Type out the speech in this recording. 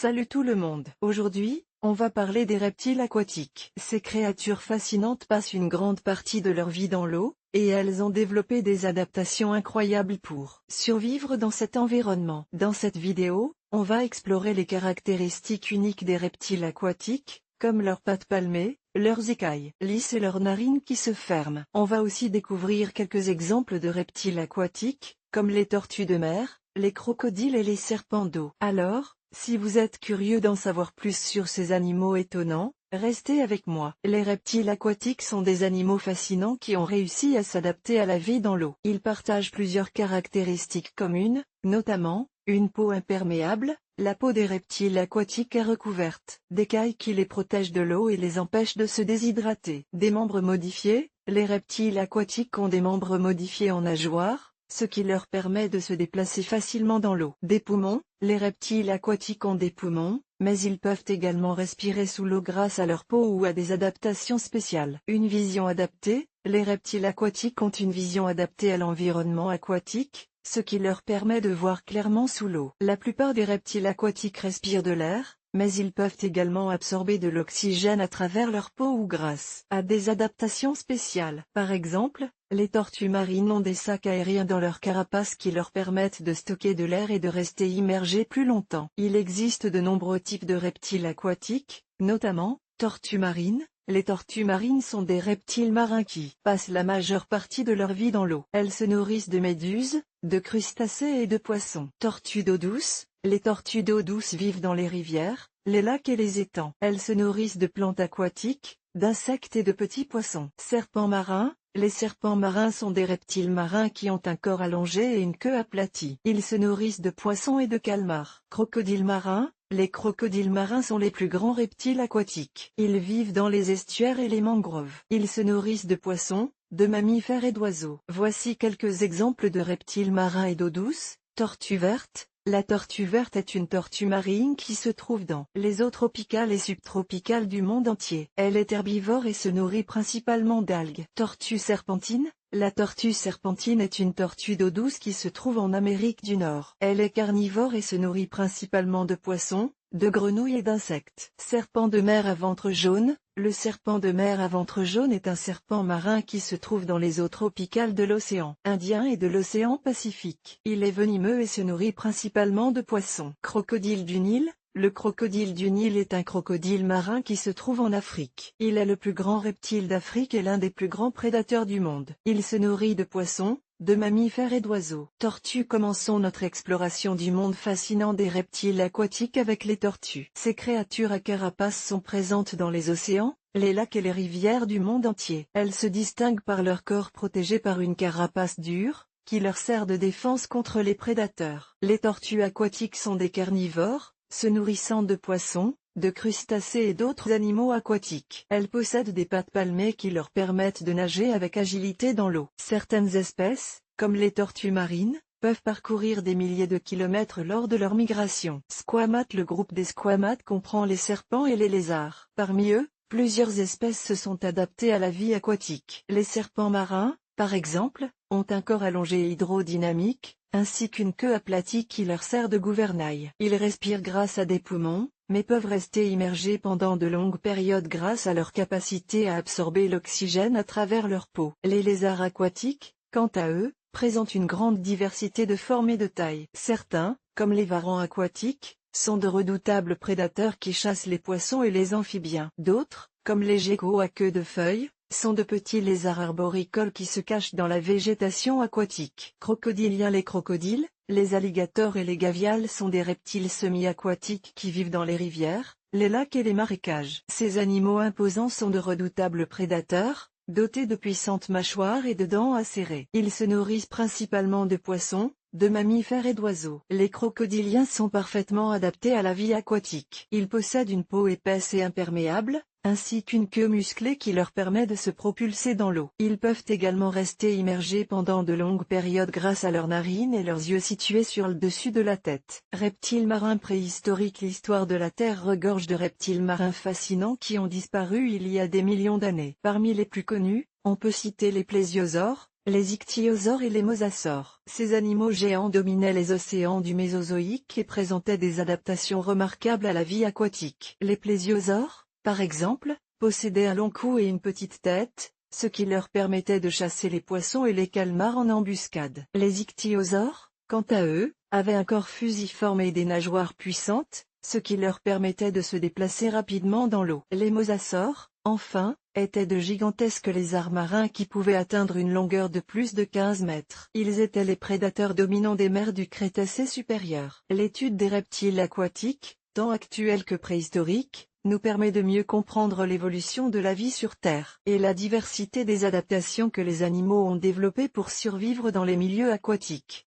Salut tout le monde. Aujourd'hui, on va parler des reptiles aquatiques. Ces créatures fascinantes passent une grande partie de leur vie dans l'eau, et elles ont développé des adaptations incroyables pour survivre dans cet environnement. Dans cette vidéo, on va explorer les caractéristiques uniques des reptiles aquatiques, comme leurs pattes palmées, leurs écailles lisses et leurs narines qui se ferment. On va aussi découvrir quelques exemples de reptiles aquatiques, comme les tortues de mer, les crocodiles et les serpents d'eau. Alors, si vous êtes curieux d'en savoir plus sur ces animaux étonnants, restez avec moi. Les reptiles aquatiques sont des animaux fascinants qui ont réussi à s'adapter à la vie dans l'eau. Ils partagent plusieurs caractéristiques communes, notamment, une peau imperméable. La peau des reptiles aquatiques est recouverte d'écailles qui les protègent de l'eau et les empêchent de se déshydrater. Des membres modifiés. Les reptiles aquatiques ont des membres modifiés en nageoires, ce qui leur permet de se déplacer facilement dans l'eau. Des poumons. Les reptiles aquatiques ont des poumons, mais ils peuvent également respirer sous l'eau grâce à leur peau ou à des adaptations spéciales. Une vision adaptée. Les reptiles aquatiques ont une vision adaptée à l'environnement aquatique, ce qui leur permet de voir clairement sous l'eau. La plupart des reptiles aquatiques respirent de l'air, mais ils peuvent également absorber de l'oxygène à travers leur peau ou grâce à des adaptations spéciales. Par exemple, les tortues marines ont des sacs aériens dans leur carapace qui leur permettent de stocker de l'air et de rester immergées plus longtemps. Il existe de nombreux types de reptiles aquatiques, notamment, tortues marines. Les tortues marines sont des reptiles marins qui passent la majeure partie de leur vie dans l'eau. Elles se nourrissent de méduses, de crustacés et de poissons. Tortues d'eau douce. Les tortues d'eau douce vivent dans les rivières, les lacs et les étangs. Elles se nourrissent de plantes aquatiques, d'insectes et de petits poissons. Serpents marins. Les serpents marins sont des reptiles marins qui ont un corps allongé et une queue aplatie. Ils se nourrissent de poissons et de calmars. Crocodiles marins. Les crocodiles marins sont les plus grands reptiles aquatiques. Ils vivent dans les estuaires et les mangroves. Ils se nourrissent de poissons, de mammifères et d'oiseaux. Voici quelques exemples de reptiles marins et d'eau douce. Tortue verte. La tortue verte est une tortue marine qui se trouve dans les eaux tropicales et subtropicales du monde entier. Elle est herbivore et se nourrit principalement d'algues. Tortue serpentine. La tortue serpentine est une tortue d'eau douce qui se trouve en Amérique du Nord. Elle est carnivore et se nourrit principalement de poissons, de grenouilles et d'insectes. Serpent de mer à ventre jaune. Le serpent de mer à ventre jaune est un serpent marin qui se trouve dans les eaux tropicales de l'océan Indien et de l'océan Pacifique. Il est venimeux et se nourrit principalement de poissons. Crocodile du Nil. Le crocodile du Nil est un crocodile marin qui se trouve en Afrique. Il est le plus grand reptile d'Afrique et l'un des plus grands prédateurs du monde. Il se nourrit de poissons, de mammifères et d'oiseaux. Tortues. Commençons notre exploration du monde fascinant des reptiles aquatiques avec les tortues. Ces créatures à carapace sont présentes dans les océans, les lacs et les rivières du monde entier. Elles se distinguent par leur corps protégé par une carapace dure, qui leur sert de défense contre les prédateurs. Les tortues aquatiques sont des carnivores, se nourrissant de poissons, de crustacés et d'autres animaux aquatiques. Elles possèdent des pattes palmées qui leur permettent de nager avec agilité dans l'eau. Certaines espèces, comme les tortues marines, peuvent parcourir des milliers de kilomètres lors de leur migration. Squamates. Le groupe des squamates comprend les serpents et les lézards. Parmi eux, plusieurs espèces se sont adaptées à la vie aquatique. Les serpents marins, par exemple, ont un corps allongé et hydrodynamique, ainsi qu'une queue aplatie qui leur sert de gouvernail. Ils respirent grâce à des poumons, mais peuvent rester immergés pendant de longues périodes grâce à leur capacité à absorber l'oxygène à travers leur peau. Les lézards aquatiques, quant à eux, présentent une grande diversité de formes et de tailles. Certains, comme les varans aquatiques, sont de redoutables prédateurs qui chassent les poissons et les amphibiens. D'autres, comme les geckos à queue de feuille, sont de petits lézards arboricoles qui se cachent dans la végétation aquatique. Crocodiliens. Les crocodiles, les alligators et les gavials sont des reptiles semi-aquatiques qui vivent dans les rivières, les lacs et les marécages. Ces animaux imposants sont de redoutables prédateurs, dotés de puissantes mâchoires et de dents acérées. Ils se nourrissent principalement de poissons, de mammifères et d'oiseaux. Les crocodiliens sont parfaitement adaptés à la vie aquatique. Ils possèdent une peau épaisse et imperméable, ainsi qu'une queue musclée qui leur permet de se propulser dans l'eau. Ils peuvent également rester immergés pendant de longues périodes grâce à leurs narines et leurs yeux situés sur le dessus de la tête. Reptiles marins préhistoriques. L'histoire de la Terre regorge de reptiles marins fascinants qui ont disparu il y a des millions d'années. Parmi les plus connus, on peut citer les plésiosaures, Les ichthyosaures et les mosasaures. Ces animaux géants dominaient les océans du Mésozoïque et présentaient des adaptations remarquables à la vie aquatique. Les plésiosaures, par exemple, possédaient un long cou et une petite tête, ce qui leur permettait de chasser les poissons et les calmars en embuscade. Les ichthyosaures, quant à eux, avaient un corps fusiforme et des nageoires puissantes, ce qui leur permettait de se déplacer rapidement dans l'eau. Les mosasaures, enfin, étaient de gigantesques lézards marins qui pouvaient atteindre une longueur de plus de 15 mètres. Ils étaient les prédateurs dominants des mers du Crétacé supérieur. L'étude des reptiles aquatiques, tant actuels que préhistoriques, nous permet de mieux comprendre l'évolution de la vie sur Terre et la diversité des adaptations que les animaux ont développées pour survivre dans les milieux aquatiques.